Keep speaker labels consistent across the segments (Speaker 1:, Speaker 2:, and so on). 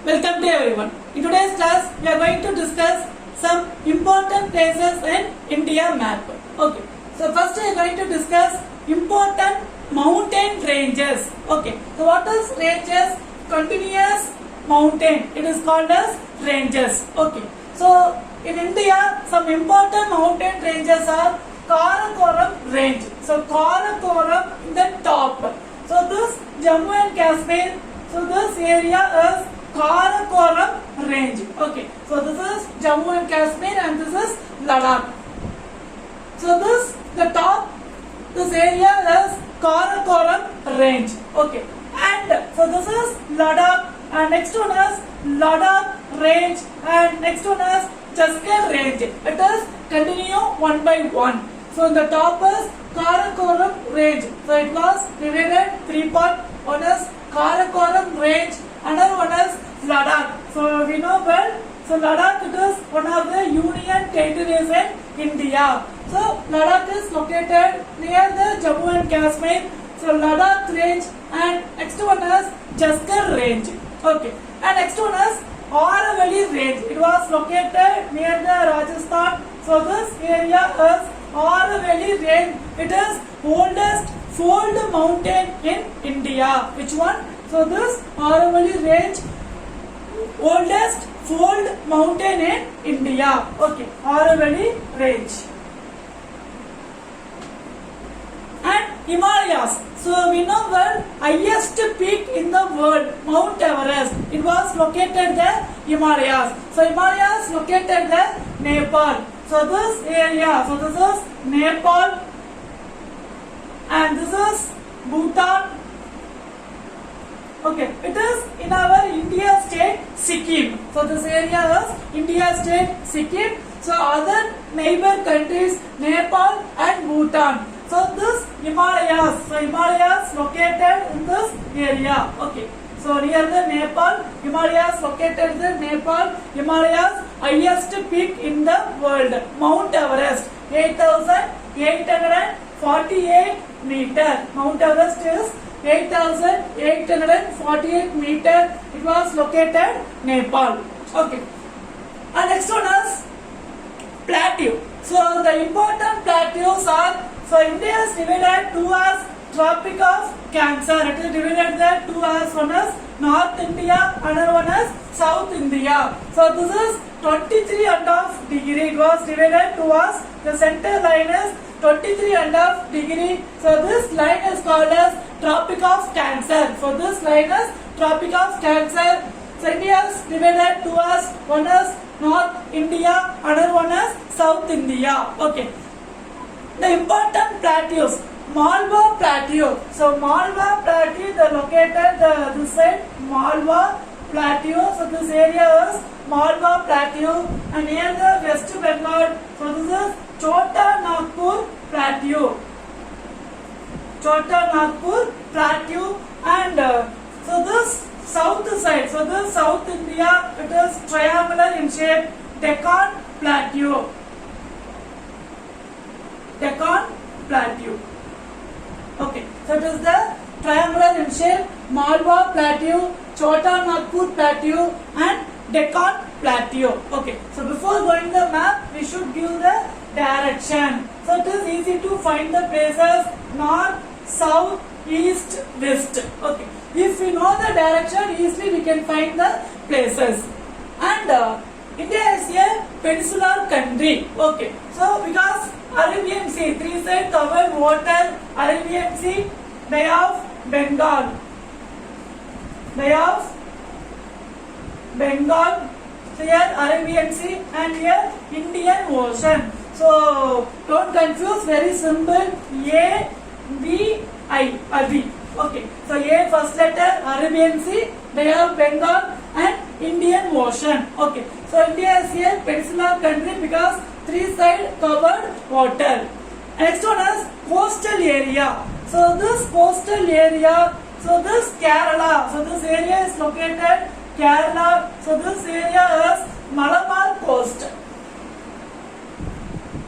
Speaker 1: Welcome to everyone. In today's class, we are going to discuss some important places in India map. Okay. So first we are going to discuss important mountain ranges. Okay. So what is ranges? Continuous mountain. It is called as ranges. Okay. So in India, some important mountain ranges are Karakoram range. So Karakoram in the top. So this Jammu and Kashmir. So this area is Karakoram range. Okay. So this is Jammu and Kashmir and this is Ladakh. So the top, this area is Karakoram range. Okay. And so this is Ladakh and next one is Ladakh range and next one is Jaskar range. It is continue one by one. So in the top is Karakoram range. So it was divided three parts. One is Karakoram range, another one is Ladakh. So we know well. So Ladakh it is one of the union territories in India. So Ladakh is located near the Jammu and Kashmir. So Ladakh range and next one is Jaskar range. Okay. And next one is Aravalli range. It was located near the Rajasthan. So this area is Aravalli range. It is oldest fold mountain in India. Which one? So this Aravalli range, oldest fold mountain in India. Okay, Aravalli range. And Himalayas. So we know the highest peak in the world, Mount Everest. It was located the Himalayas. So Himalayas located the Nepal. So this area, so this is Nepal and this is Bhutan. Okay, it is in our India state Sikkim. So this area is India state Sikkim. So other neighbor countries Nepal and Bhutan. So this Himalayas. So Himalayas located in this area. Okay. So near the Nepal, Himalayas located in the Nepal. Himalayas highest peak in the world, Mount Everest, 8,848 meter. Mount Everest is 8,848 meter. It was located Nepal. Okay. And next one is plateau. So the important plateaus are, so India is divided two as Tropic of Cancer. It is divided there two as, one is North India, another one is South India. So this is 23.5 degree. It was divided two as, the center line is 23.5 degree. So this line is called as Tropic of Cancer. So this line is Tropic of Cancer. So India is divided two as, one is North India, another one is South India. Okay. The important plateaus. Malwa Plateau. So Malwa Plateau, they located this side Malwa Plateau. So this area is Malwa Plateau and near the West Bengal. So this is Chota Nagpur Plateau. Chota Nagpur Plateau and so this south side. So this South India, it is triangular in shape, Deccan Plateau. Deccan Plateau. Okay, so it is the triangular in shape, Malwa Plateau, Chota Nagpur Plateau and Deccan Plateau. Okay, so before going the map, we should give the direction. So it is easy to find the places north, south, east, west. Okay, if we know the direction, easily we can find the places. And India is a peninsular country. Okay, so because Arabian Sea, three sides covered water, Arabian Sea, Bay of Bengal. Bay of Bengal, here Arabian Sea and here Indian Ocean. So don't confuse, very simple, A, B, I, Abi. Okay, so A first letter, Arabian Sea, Bay of Bengal and Indian Ocean. Okay, so India is a peninsular country because three sides covered water. Next one is coastal area. So this coastal area, so this Kerala, so this area is located Kerala. So this area is Malabar coast.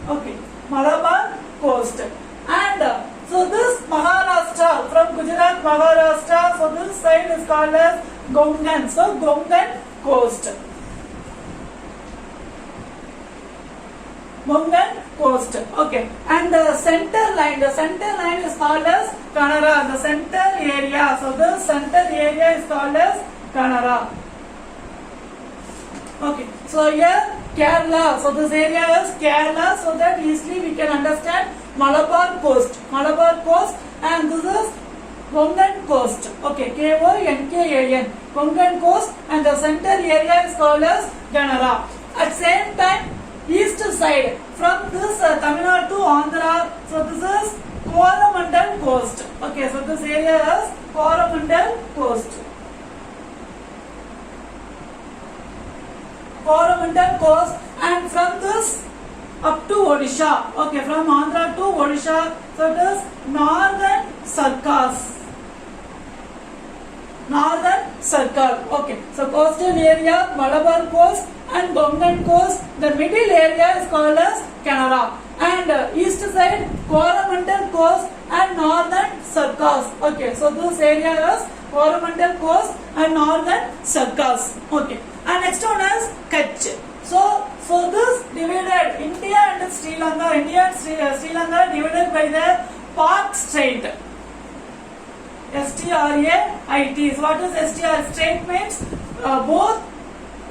Speaker 1: Okay, Malabar coast. And so this Maharashtra, from Gujarat, Maharashtra, so this side is called as Gongan. So Gongan coast. Gongan coast. Okay. And the center line is called as Kanara. The center area. So the center area is called as Kanara. Okay. So here Kerala. So this area is Kerala. So that easily we can understand Malabar coast. Malabar coast. And this is Konkan coast. Okay. Konkan. Konkan coast. And the center area is called as Kanara. At same time, east side from this Tamil Nadu to Andhra. So this is Coromandel coast. Okay, so this area is Coromandel coast. Coromandel coast, and from this up to Odisha. Okay, from Andhra to Odisha. So it is northern circles. Northern circle. Okay, so coastal area Malabar coast and Konkan coast. The middle area is called as Canara, and east side Coromandel coast and northern circles. Okay, so this area is Coromandel coast and northern circles. Okay, and next one is Kutch. So this divided India and Sri Lanka. India and Sri Lanka divided by the Pak Strait. Strait. So what is STR? Strait means both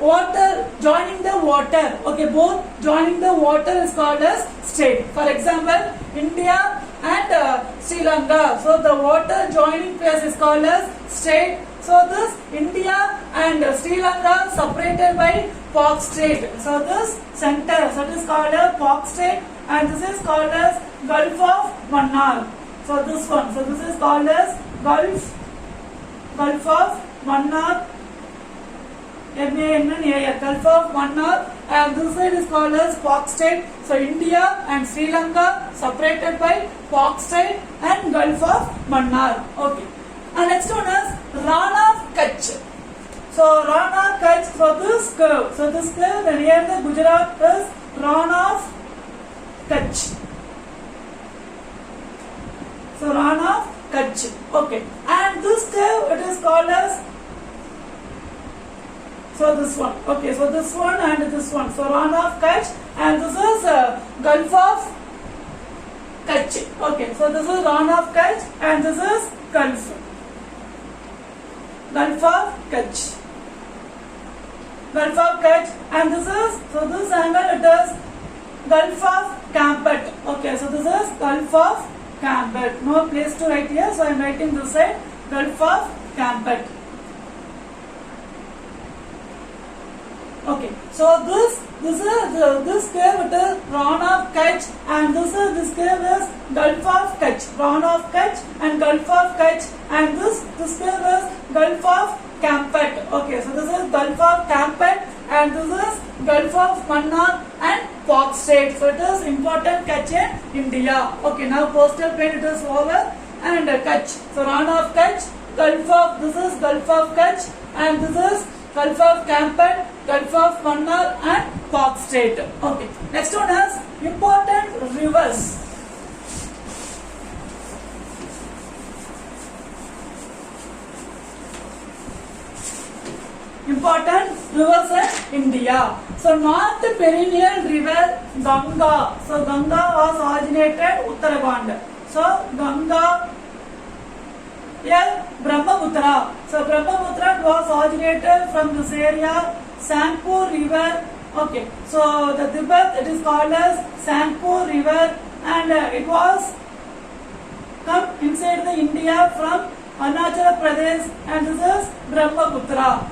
Speaker 1: water joining the water. Okay, both joining the water is called as strait. For example, India and Sri Lanka. So the water joining place is called as strait. So this India and Sri Lanka separated by Pak Strait. So this center, so it is called as Pak Strait, and this is called as Gulf of Mannar. So this one. So this is called as Gulf of Mannar. Gulf of Mannar, and this side is called as Pak Strait. So India and Sri Lanka separated by Pak Strait and Gulf of Mannar. Okay. And next one is Ran of Kutch. So Ran of Kutch. So this curve. So this curve near the Gujarat is Ran of Kutch. So Ran of Kutch. Okay. And this curve it is called as, so this one. Okay, so this one and this one. So Ran of Kutch, and this is Gulf of Kutch. Okay, so this is Ran of Kutch and this is Gulf of Kutch. Gulf of Kutch, and this is, so this angle it is Gulf of Campet. Okay, so this is Gulf of Campet. No place to write here, so I am writing this side Gulf of Campet. Okay, so this curve it is Ran of Kutch, and this curve is Gulf of Kutch. Ran of Kutch and Gulf of Kutch, and this curve is Gulf of Campet. Okay, so this is Gulf of Campet, and this is Gulf of Mannar and Pak Strait. So it is important Kutch in India. Okay, now coastal plain it is over, and Kutch. So Ran of Kutch, this is Gulf of Kutch, and this is Gulf of Campet, Gulf of Mannar and Pak Strait. Okay. Next one is important rivers. Important rivers in India. So North Perennial River Ganga. So Ganga was originated Uttarakhand. So Ganga. Here Brahmaputra. So Brahmaputra was originated from this area, Sangpur River. Okay, so the Tibet it is called as Sangpur River, and it was come inside the India from Arunachal Pradesh, and this is Brahmaputra.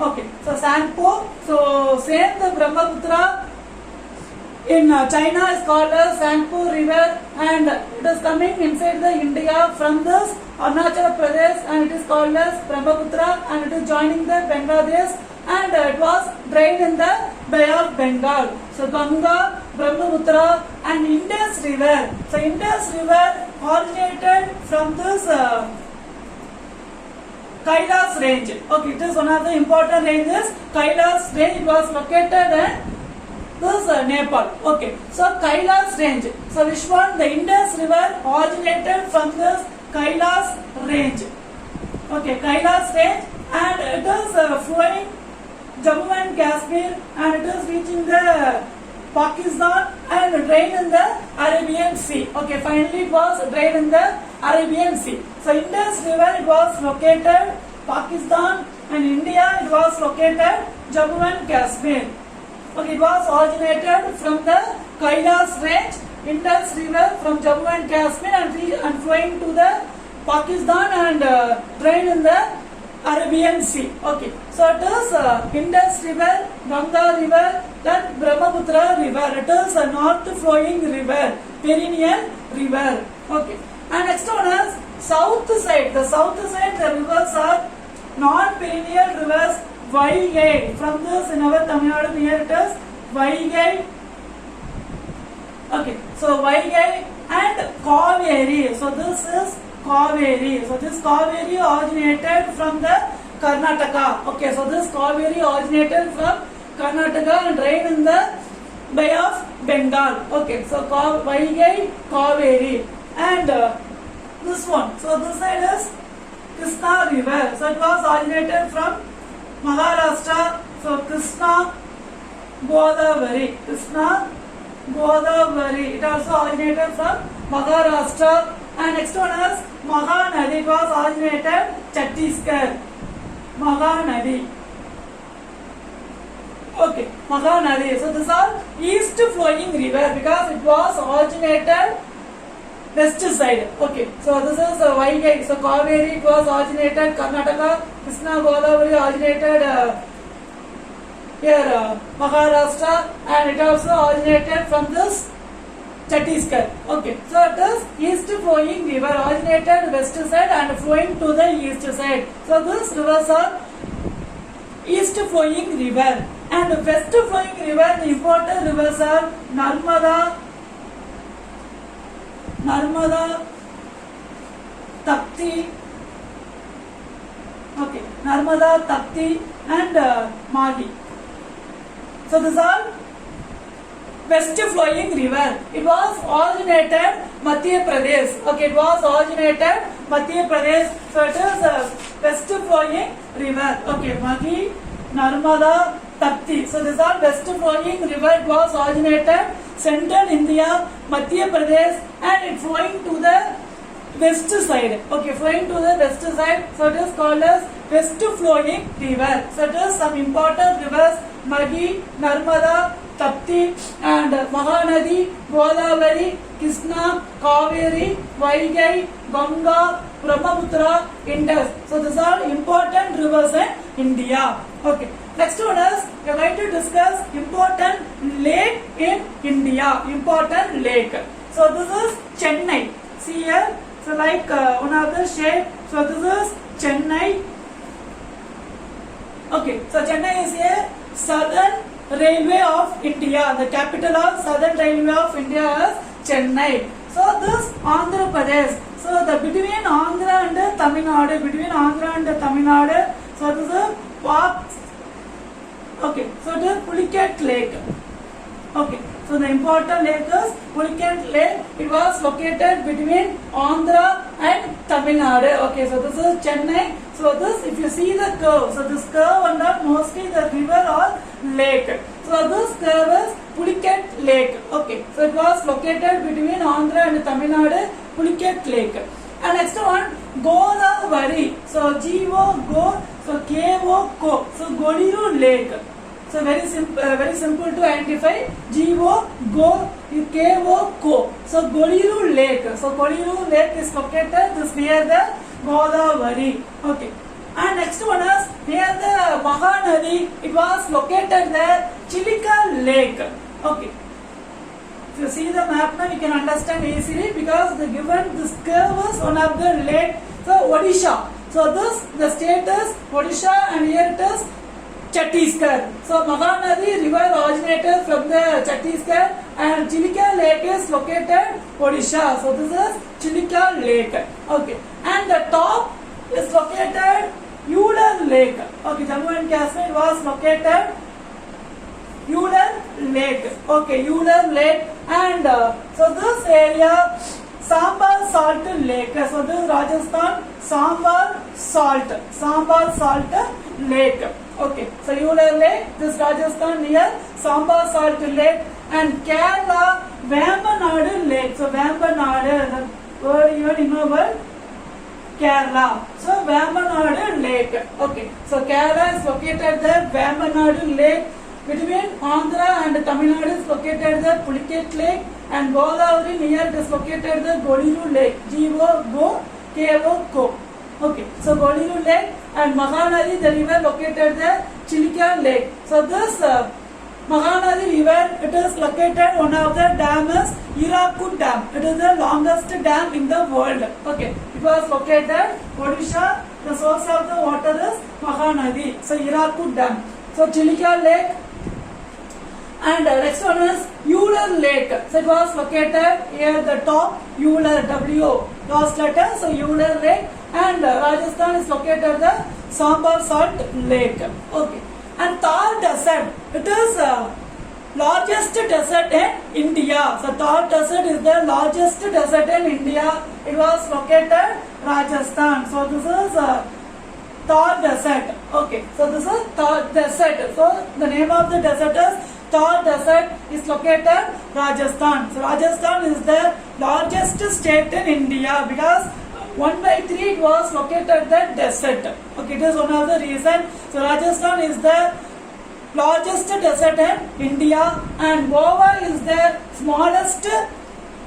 Speaker 1: Okay, so Sangpur. So same the Brahmaputra in China is called as Sangpur River, and it is coming inside the India from this Arunachal Pradesh, and it is called as Brahmaputra, and it is joining the Bangladesh, and it was drained in the Bay of Bengal. So Ganga, Brahmaputra and Indus River. So Indus River originated from this Kailas range. Okay, it is one of the important ranges. Kailas range, it was located in this Nepal. Okay, so Kailas range. So Vishwan, the Indus River originated from this Kailas range. Okay, Kailash range, and it is flowing Jammu and Kashmir, and it is reaching the Pakistan and drain in the Arabian Sea. Okay, finally it was drained in the Arabian Sea. So Indus River, it was located Pakistan, and India, it was located Jammu and Kashmir. Okay, it was originated from the Kailash range, Indus River from Jammu and Kashmir, and flowing to the Pakistan and drain in the Arabian Sea. Okay, so it is Indus River, Ganga River, then Brahmaputra River. It is a north flowing river, perennial river. Okay, and next one is south side. The south side, the rivers are non-perennial rivers. Vaigai. From this, in our Tamil Nadu, here it is Vaigai. Okay, so Vaigai and Kaveri. So this is Kaveri. So this Kaveri originated from the Karnataka. Okay, so this Kaveri originated from Karnataka and drained in the Bay of Bengal. Okay, so Vaigai, Kaveri, and this one. So this side is Krishna River. So it was originated from Maharashtra. So Krishna Godavari. Krishna Godavari. It also originated from Maharashtra. And next one is Mahanadi. It was originated Chhattisgarh. Mahanadi. Okay, Mahanadi. So this are east flowing river because it was originated west side. Okay, so this is Vaigai. So Kaveri, it was originated Karnataka. Krishna Godavari originated here Maharashtra, and it also originated from this Chhattisgarh. Okay, so it is east flowing river, originated west side and flowing to the east side. So these rivers are east flowing river, and west flowing river, the important rivers are Narmada, Tapti. Okay, Narmada, Tapti, and Maghi. So these are west flowing river. It was originated Madhya Pradesh. Okay, it was originated Madhya Pradesh. So it is west flowing river. Okay, Maghi, Narmada, Tapti. So these are west flowing river. It was originated central India, Madhya Pradesh, and it flowing to the west side. Okay, flowing to the west side. So it is called as west flowing river. So it is some important rivers: Maghi, Narmada, Tapti, and Mahanadi, Godavari, Krishna, Kaveri, Vaigai, Ganga, Brahmaputra, Indus. So these are important rivers in India. Okay. Next one is we are going to discuss important lake in India. Important lake. So this is Chennai. See here. So like one of the shape. So this is Chennai. Okay. So Chennai is a southern railway of India. The capital of southern railway of India is Chennai. So this Andhra Pradesh. So the between Andhra and Tamil Nadu, so this is Park. Okay, so the Pulicat Lake. Okay, so the important lake is Pulicat Lake. It was located between Andhra and Tamil Nadu. Okay, so this is Chennai. So this, if you see the curve, so this curve under mostly the river or lake. So this curve is Pulicat Lake. Okay, so it was located between Andhra and Tamil Nadu, Pulicat Lake. And next one, Godavari. So G-O, so K-O, Ko. So Godiru Lake. So very simple to identify. G-O, Go, K-O, Ko. So Godiru Lake. So Godiru Lake is located this near the Godavari. Okay. And next one is near the Mahanadi. It was located there, Chilika Lake. Okay. If you see the map now, you can understand easily because the given this curve is one of the lake. So Odisha. So this the state is Odisha, and here it is Chhattisgarh. So Mahanadi river originated from the Chhattisgarh, and Chilika Lake is located Odisha. So this is Chilika Lake. Okay. And the top is located Ular Lake. Okay, Jammu and Kashmir was located Ular Lake. Okay, Ular Lake. And so this area, Samba Salt Lake. So this is Rajasthan, Sambar salt lake. Okay, so Euler Lake, this Rajasthan near Sambar salt lake, and Kerala Vembanadu lake. So Vembanadu, the word here in our word Kerala. So Vembanadu lake. Okay, so Kerala is located there. Vembanadu lake. Between Andhra and Tamil Nadu is located the Pulicat lake, and Godavari near it is located the Goliru lake. G-O-K-O-K. Okay, so Goliru lake, and Mahanadi, the river located the Chilika lake. So this Mahanadi river, it is located, one of the dam is Hirakud dam. It is the longest dam in the world. Okay, it was located Odisha. The source of the water is Mahanadi. So Hirakud dam. So Chilika lake. And next one is Euler Lake. So it was located here the top, Euler, W, last letter, so Euler Lake. And Rajasthan is located the Sambar Salt Lake. Okay. And Thar Desert, it is largest desert in India. So Thar Desert is the largest desert in India. It was located Rajasthan. So this is Thar Desert. Okay. So this is Thar Desert. So the name of the desert is Thar Desert, is located Rajasthan. So Rajasthan is the largest state in India because 1/3 it was located the desert. Okay, it is one of the reasons. So Rajasthan is the largest desert in India, and Goa is the smallest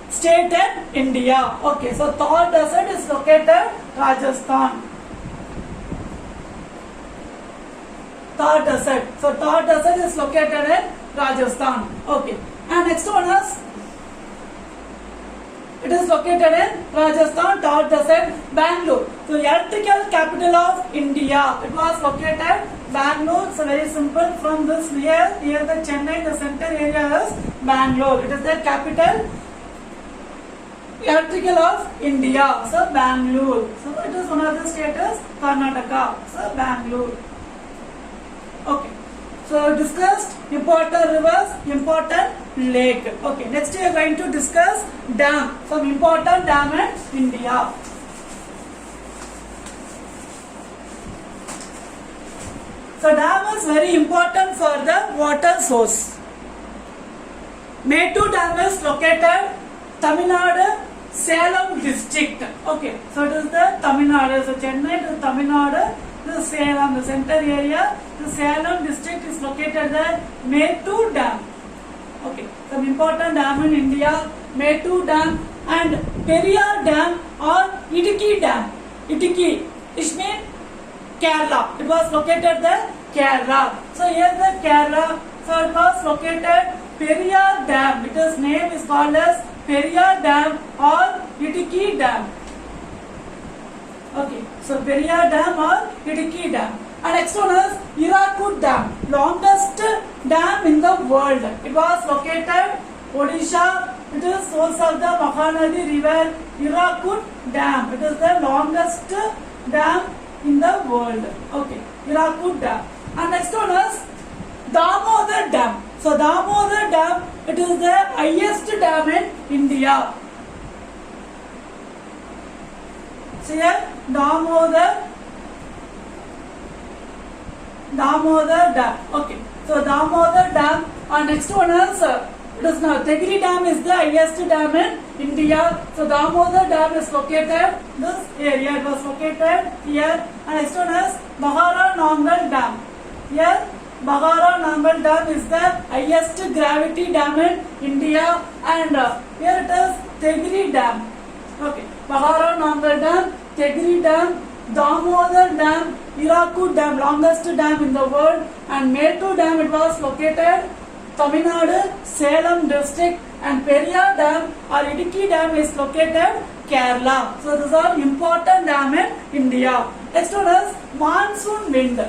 Speaker 1: state in India. Okay, so Thar Desert is located Rajasthan. Thar Desert. So Thar Desert is located in Rajasthan. Okay. And next one is, it is located in Rajasthan, Thar Desert, Bangalore. So electrical capital of India. It was located Bangalore. So very simple, from this here the Chennai, the center area is Bangalore. It is the capital electrical of India. So Bangalore. So it is one of the states, Karnataka. So Bangalore. Okay. So discussed important rivers, important lake. Okay, next we are going to discuss dam. Some important dam in India. So dam is very important for the water source. Mettur dam is located Tamil Nadu, Salem district. Okay, so it is the Tamil Nadu. So Chennai to Tamil Nadu. The Salem, the center area, the Salem district is located there. Mettur Dam. Okay, some important dam in India. Mettur Dam and Periyar Dam or Idukki Dam. Idukki, which means Kerala. It was located there, Kerala. So here the Kerala. So it was located Periyar Dam. Its name is called as Periyar Dam or Idukki Dam. Okay, so Periyar Dam or Idukki Dam. And next one is Hirakud Dam, longest dam in the world. It was located Odisha. It is source of the Mahanadi river. Hirakud Dam. It is the longest dam in the world. Okay, Hirakud Dam. And next one is Damodar Dam. So Damodar Dam, it is the highest dam in India. So here Damodar Dam. Okay. So Damodar Dam. And next one is it is now Tegri Dam is the highest dam in India. So Damodar Dam is located this area. It was located here. And next one is Bahara Nangal Dam. Here Bahara Nangal Dam is the highest gravity dam in India. And here it is Tegri Dam. Okay. Bahara Nangal Dam, Tegri Dam, Damodar Dam, Hirakud Dam, longest dam in the world, and Mettur Dam, it was located Tamil Nadu, Salem district, and Periyar Dam or Idukki Dam is located Kerala. So these are important dam in India. Next one is monsoon wind.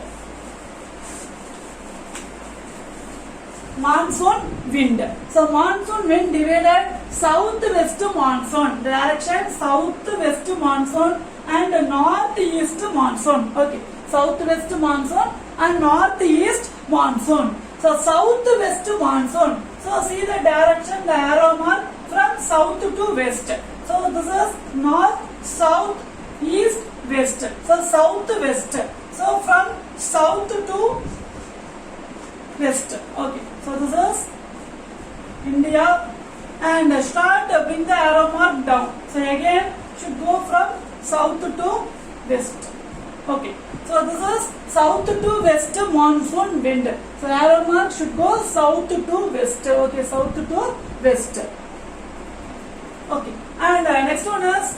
Speaker 1: Monsoon wind. So monsoon wind divided south-west monsoon, direction south-west monsoon and north-east monsoon. Okay, south-west monsoon and north-east monsoon. So south-west monsoon. So see the direction, the arrow mark from south to west. So this is north, south, east west. So southwest. So from south to west. Okay. So this is India, and start bring the arrow mark down. So again should go from south to west. Okay. So this is south to west monsoon wind. So arrow mark should go south to west. Okay, south to west. Okay. And next one is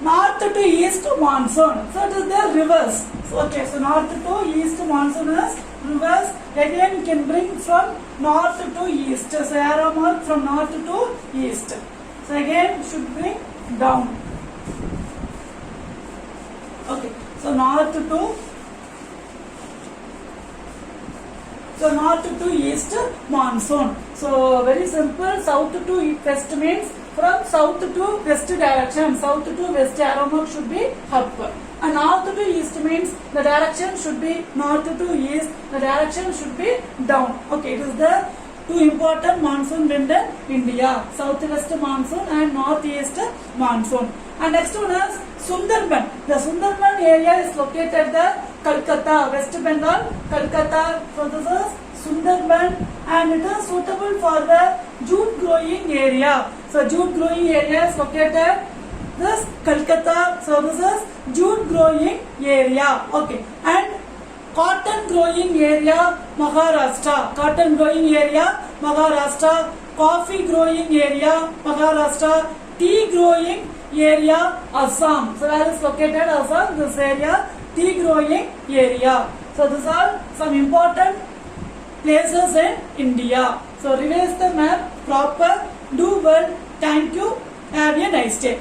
Speaker 1: north to east monsoon. So it is the reverse. So, okay, so north to east monsoon is reverse. Again you can bring from north to east. So arrow mark from north to east. So again should bring down. Okay, so north to east monsoon. So very simple. South to west means from south to west direction. South to west arrow mark should be up. And north to east means the direction should be north to east. The direction should be down. Okay, it is the two important monsoon wind in India: southwest monsoon and northeast monsoon. And next one is Sundarban. The Sundarban area is located at Calcutta, West Bengal, Calcutta. So this is Sundarban, and it is suitable for the jute growing area. So jute growing area is located this Calcutta. So this is jute growing area. Okay, and cotton growing area Maharashtra. Cotton growing area Maharashtra. Coffee growing area Maharashtra. Tea growing area Assam. So where is located Assam? This area, tea growing area. So these are some important places in India. So revise the map proper. Do well. Thank you. Have a nice day.